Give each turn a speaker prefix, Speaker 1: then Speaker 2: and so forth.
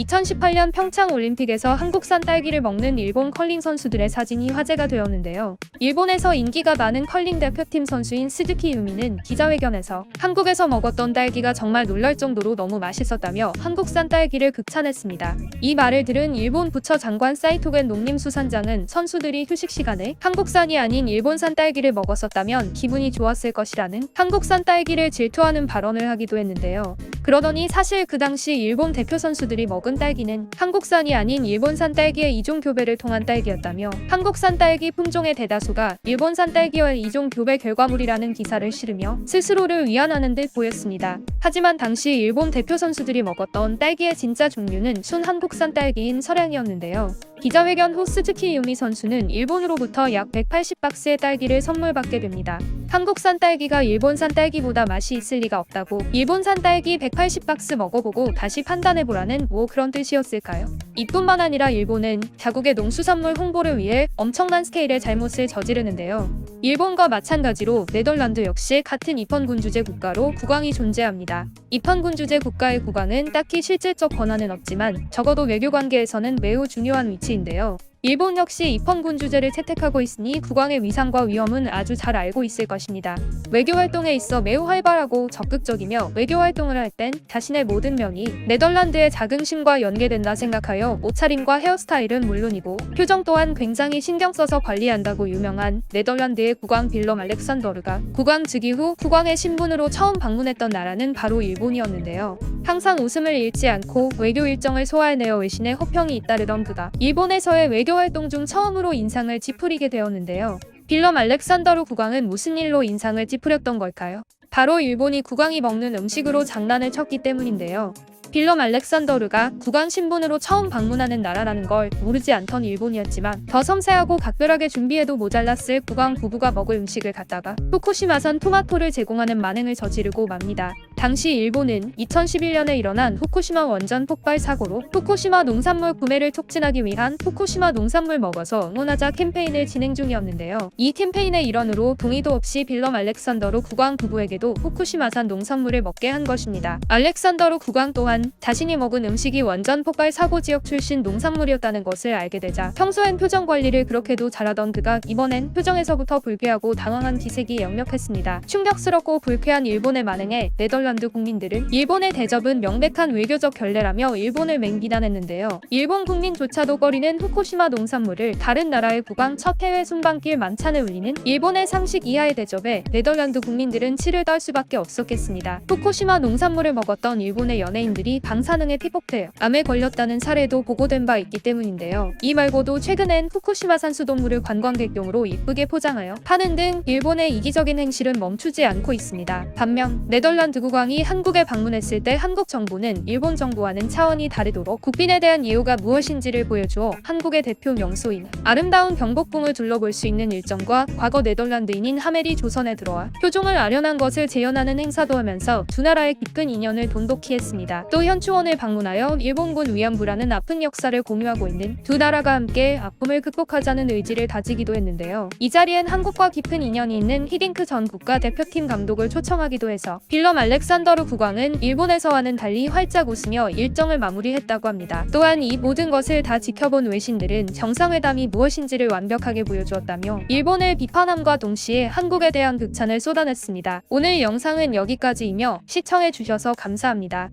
Speaker 1: 2018년 평창 올림픽에서 한국산 딸기를 먹는 일본 컬링 선수들의 사진이 화제가 되었는데요. 일본에서 인기가 많은 컬링 대표팀 선수인 스즈키 유미는 기자회견에서 한국에서 먹었던 딸기가 정말 놀랄 정도로 너무 맛있었다며 한국산 딸기를 극찬했습니다. 이 말을 들은 일본 부처 장관 사이토겐 농림수산장은 선수들이 휴식 시간에 한국산이 아닌 일본산 딸기를 먹었었다면 기분이 좋았을 것이라는 한국산 딸기를 질투하는 발언을 하기도 했는데요. 그러더니 사실 그 당시 일본 대표 선수들이 먹은 딸기는 한국산이 아닌 일본산 딸기의 이종 교배를 통한 딸기였다며 한국산 딸기 품종의 대다수가 일본산 딸기와의 이종 교배 결과물이라는 기사를 실으며 스스로를 위안하는 듯 보였습니다. 하지만 당시 일본 대표 선수들이 먹었던 딸기의 진짜 종류는 순 한국산 딸기인 설양이었는데요. 기자회견 후 스즈키 유미 선수는 일본으로부터 약 180박스의 딸기를 선물받게 됩니다. 한국산 딸기가 일본산 딸기보다 맛이 있을 리가 없다고 일본산 딸기 180박스 먹어보고 다시 판단해보라는 뭐 그런 뜻이었을까요? 이뿐만 아니라 일본은 자국의 농수산물 홍보를 위해 엄청난 스케일의 잘못을 저지르는데요. 일본과 마찬가지로 네덜란드 역시 같은 입헌군주제 국가로 국왕이 존재합니다. 입헌군주제 국가의 국왕은 딱히 실질적 권한은 없지만 적어도 외교관계에서는 매우 중요한 위치인데요. 일본 역시 입헌군주제를 채택하고 있으니 국왕의 위상과 위험은 아주 잘 알고 있을 것입니다. 외교활동에 있어 매우 활발하고 적극적이며 외교활동을 할 땐 자신의 모든 면이 네덜란드의 자긍심과 연계된다 생각하여 옷차림과 헤어스타일은 물론이고 표정 또한 굉장히 신경 써서 관리한다고 유명한 네덜란드의 국왕 빌럼 알렉산더르가 국왕 즉위 후 국왕의 신분으로 처음 방문했던 나라는 바로 일본이었는데요. 항상 웃음을 잃지 않고 외교 일정을 소화해내어 외신의 호평이 잇따르던 그가 일본에서의 외교 활동 중 처음으로 인상을 찌푸리게 되었는데요. 빌럼 알렉산더르 국왕은 무슨 일로 인상을 찌푸렸던 걸까요? 바로 일본이 국왕이 먹는 음식으로 장난을 쳤기 때문인데요. 빌럼 알렉산더르가 국왕 신분으로 처음 방문하는 나라라는 걸 모르지 않던 일본이었지만 더 섬세하고 각별하게 준비해도 모자랐을 국왕 부부가 먹을 음식을 갖다가 후쿠시마산 토마토를 제공하는 만행을 저지르고 맙니다. 당시 일본은 2011년에 일어난 후쿠시마 원전 폭발 사고로 후쿠시마 농산물 구매를 촉진하기 위한 후쿠시마 농산물 먹어서 응원하자 캠페인을 진행 중이었는데요. 이 캠페인의 일원으로 동의도 없이 빌럼 알렉산더르 국왕 부부에게도 후쿠시마산 농산물을 먹게 한 것입니다. 알렉산더르 국왕 또한 자신이 먹은 음식이 원전 폭발 사고 지역 출신 농산물이었다는 것을 알게 되자 평소엔 표정 관리를 그렇게도 잘하던 그가 이번엔 표정에서부터 불쾌하고 당황한 기색이 역력했습니다. 충격스럽고 불쾌한 일본의 만행에 네덜란드 국민들은 일본의 대접은 명백한 외교적 결례라며 일본을 맹비난했는데요. 일본 국민조차도 꺼리는 후쿠시마 농산물을 다른 나라의 국왕 첫 해외 순방길 만찬에 올리는 일본의 상식 이하의 대접에 네덜란드 국민들은 치를 떨 수밖에 없었겠습니다. 후쿠시마 농산물을 먹었던 일본의 연예인들이 방사능에 피폭돼 암에 걸렸다는 사례도 보고된 바 있기 때문인데요. 이 말고도 최근엔 후쿠시마산 수돗물을 관광객용으로 이쁘게 포장하여 파는 등 일본의 이기적인 행실은 멈추지 않고 있습니다. 반면 네덜란드 국왕이 한국에 방문했을 때 한국 정부는 일본 정부와는 차원이 다르도록 국빈에 대한 예우가 무엇인지를 보여주어 한국의 대표 명소인 아름다운 경복궁을 둘러볼 수 있는 일정과 과거 네덜란드인인 하멜이 조선에 들어와 표종을 아련한 것을 재현하는 행사도 하면서 두 나라의 깊은 인연을 돈독히 했습니다. 또 현추원을 방문하여 일본군 위안부라는 아픈 역사를 공유하고 있는 두 나라가 함께 아픔을 극복하자는 의지를 다지기도 했는데요. 이 자리엔 한국과 깊은 인연이 있는 히딩크 전 국가대표팀 감독을 초청하기도 해서 빌럼 알렉산더르 국왕은 일본에서와는 달리 활짝 웃으며 일정을 마무리했다고 합니다. 또한 이 모든 것을 다 지켜본 외신들은 정상회담이 무엇인지를 완벽하게 보여주었다며 일본을 비판함과 동시에 한국에 대한 극찬을 쏟아냈습니다. 오늘 영상은 여기까지이며 시청해주셔서 감사합니다.